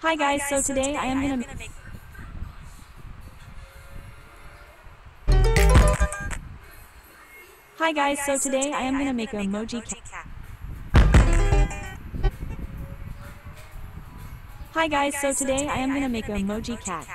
Hi guys, so today I am gonna make Hi guys, so today I am gonna make an emoji cat. Hi guys, so today I am gonna make an emoji cat.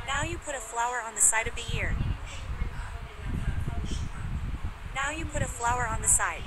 Now you put a flower on the side of the ear. Now you put a flower on the side.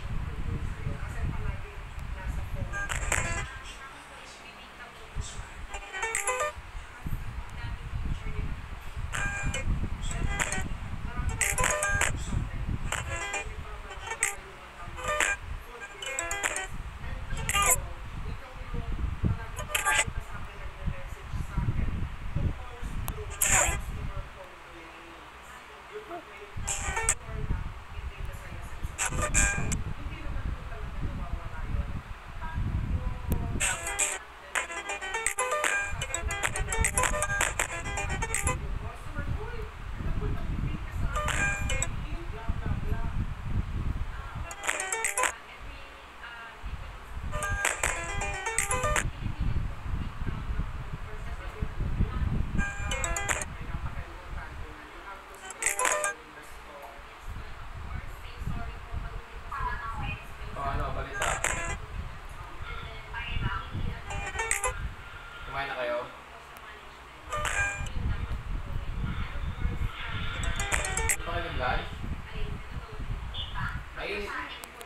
Kumain na kayo? Ano pa kayo nag-lunch?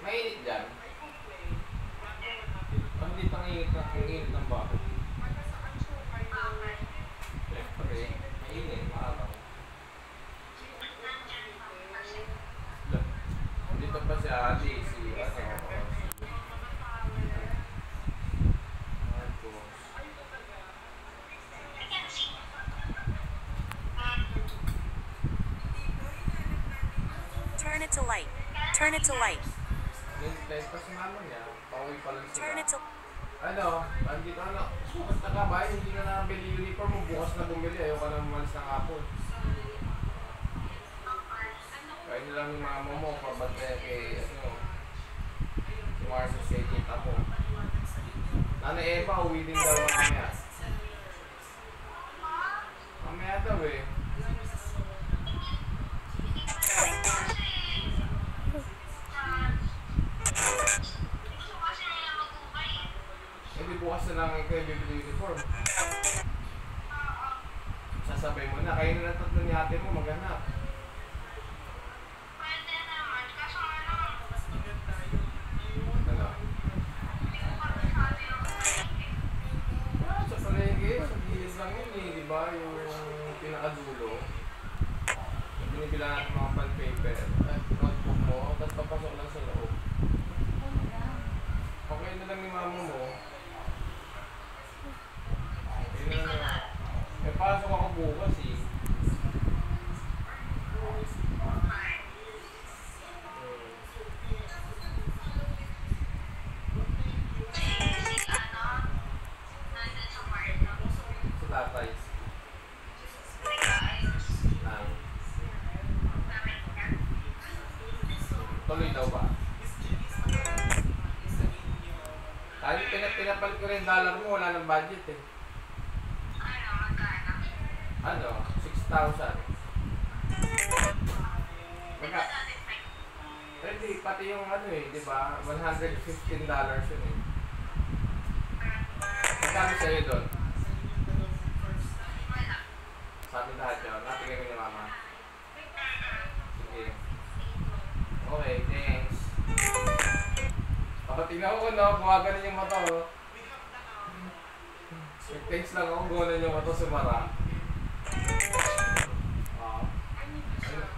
Mainit dyan. Ang dito ang init ng bahay. Siyempre, mainit, maaraw. Dito pa si ate, si ano, it to light. Turn it to light. Nintay pa si mama niya. Pauwi pa lang Turn sila. it to Ano? Andito na. Basta ka ba? Hindi na nakabili uniform mo. Bukas na bumili. Ayaw ka na umalis ng hapon. Kaya nila yung mama mo. Pabantay kay si Marcus kay tita mo. Nanay Eva, uwi din daw mamaya. Mamaya daw eh. Hindi bukas na lang kayo bibili uniform. Sasabay mo na. Kayo na tatlo ni ate mo maghanap. Ano? Sa palengke, sa gilid lang yun eh, di ba? Yung pinakadulo. Binibila natin mga pen paper at notebook mo, tapos papasok lang sa loob. Okay na lang ni mama mo. Okay na lang. Eh, pasok ako bukas eh. Sa tatay. Tuloy daw ba? Kahit pinapalit ko rin dollar mo, wala ng budget eh. Ano? 6,000. Magka? Hindi, pati yung ano eh, di ba? $115 yun eh. Magkano sa'yo doon? Sabi lahat yun. Natigay ko ni mama. Sige. Okay, thanks. Papatingnan ko no, gumaganin yung mata oh. Thanks lang ako, gumaganin yung mata sumara.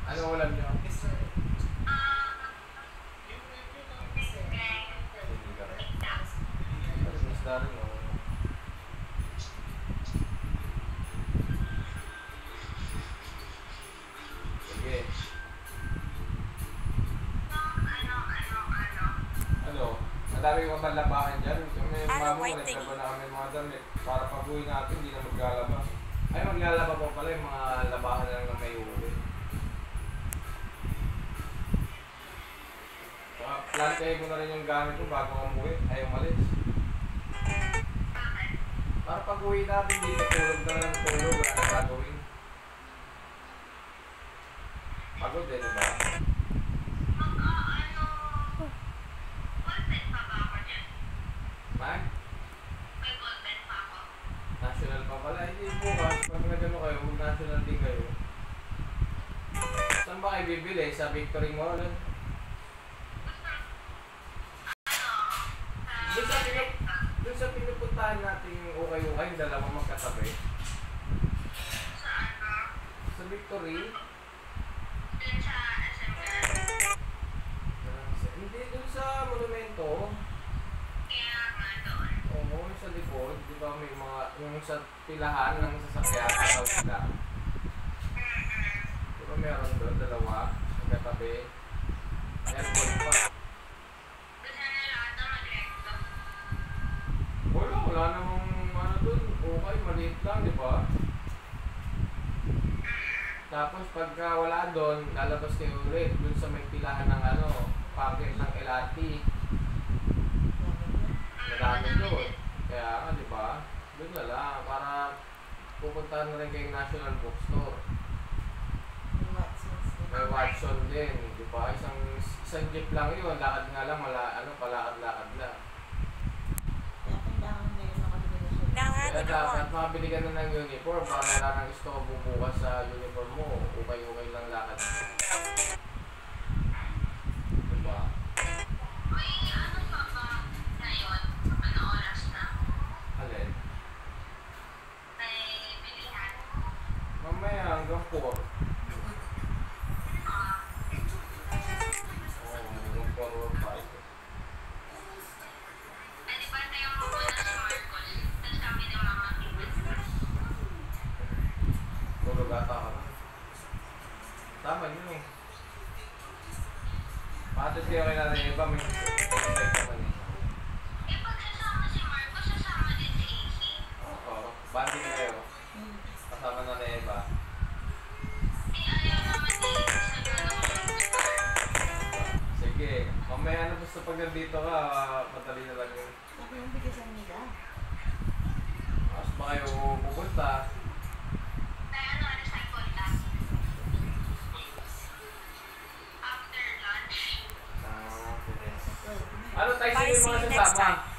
Ano ulam nyo? Isda rin oh. Sige. Ano? Madami ko malabahan dyan. May mama ko, nagkaba na kami mga damit. Para pag-uwi natin, hindi na maglalaba. Ay, maglalaba po pala yung mga labahan na lang na may uli. Plan kayo mo na rin yung gamit ko bago umuwi. Ayaw malis. Para pag-uwi natin, dito tulog na lang tulog. Wala na gagawin. Pagod din, diba? Mag? National pa pala. Hindi bukas. Pag nagano kayo, mag-national din kayo. Saan ba kayo bibili? Sa Victory Mall? Doon sa pinupuntahan natin yung ukay-ukay, yung dalawang magkatabi. Sa Victory? Hindi, doon sa monumento. Oo, sa likod. Di ba may mga, yung sa pilahan ng sasakyan, sa sila. Di ba meron doon, dalawa, magkatabi. Airport pa. Wala namang ano dun, okay, maliit lang, di ba? Tapos pagka wala doon, lalabas kayo ulit dun sa may pilahan ng ano, packet ng LRT. Madami doon. Kaya nga, di ba? Doon na lang, para pupuntahan na rin kayong National Bookstore. May Watson din, di ba? Isang jeep lang yun, lakad nga lang, palakad-lakad lang. Now add Kaya the dapat corn. mabili ka na ng uniform para wala nang istobo bukas sa uniform mo. Okay lang lakad mo. Diba? Alin? Mamaya hanggang 4. Oh, hanggang 4 or 5. Tulog ata ka na. At least kayo kay Nanay Eva, may respect naman eh. Oo, banding kayo. Kasama Nanay Eva. Sige, mamaya na basta pag nandito ka, madali na lang yun. Sabi yung bigasan nila. Mas ba kayo pupunta? Ano tayo Bye, sila yung see mga you next sasama? time.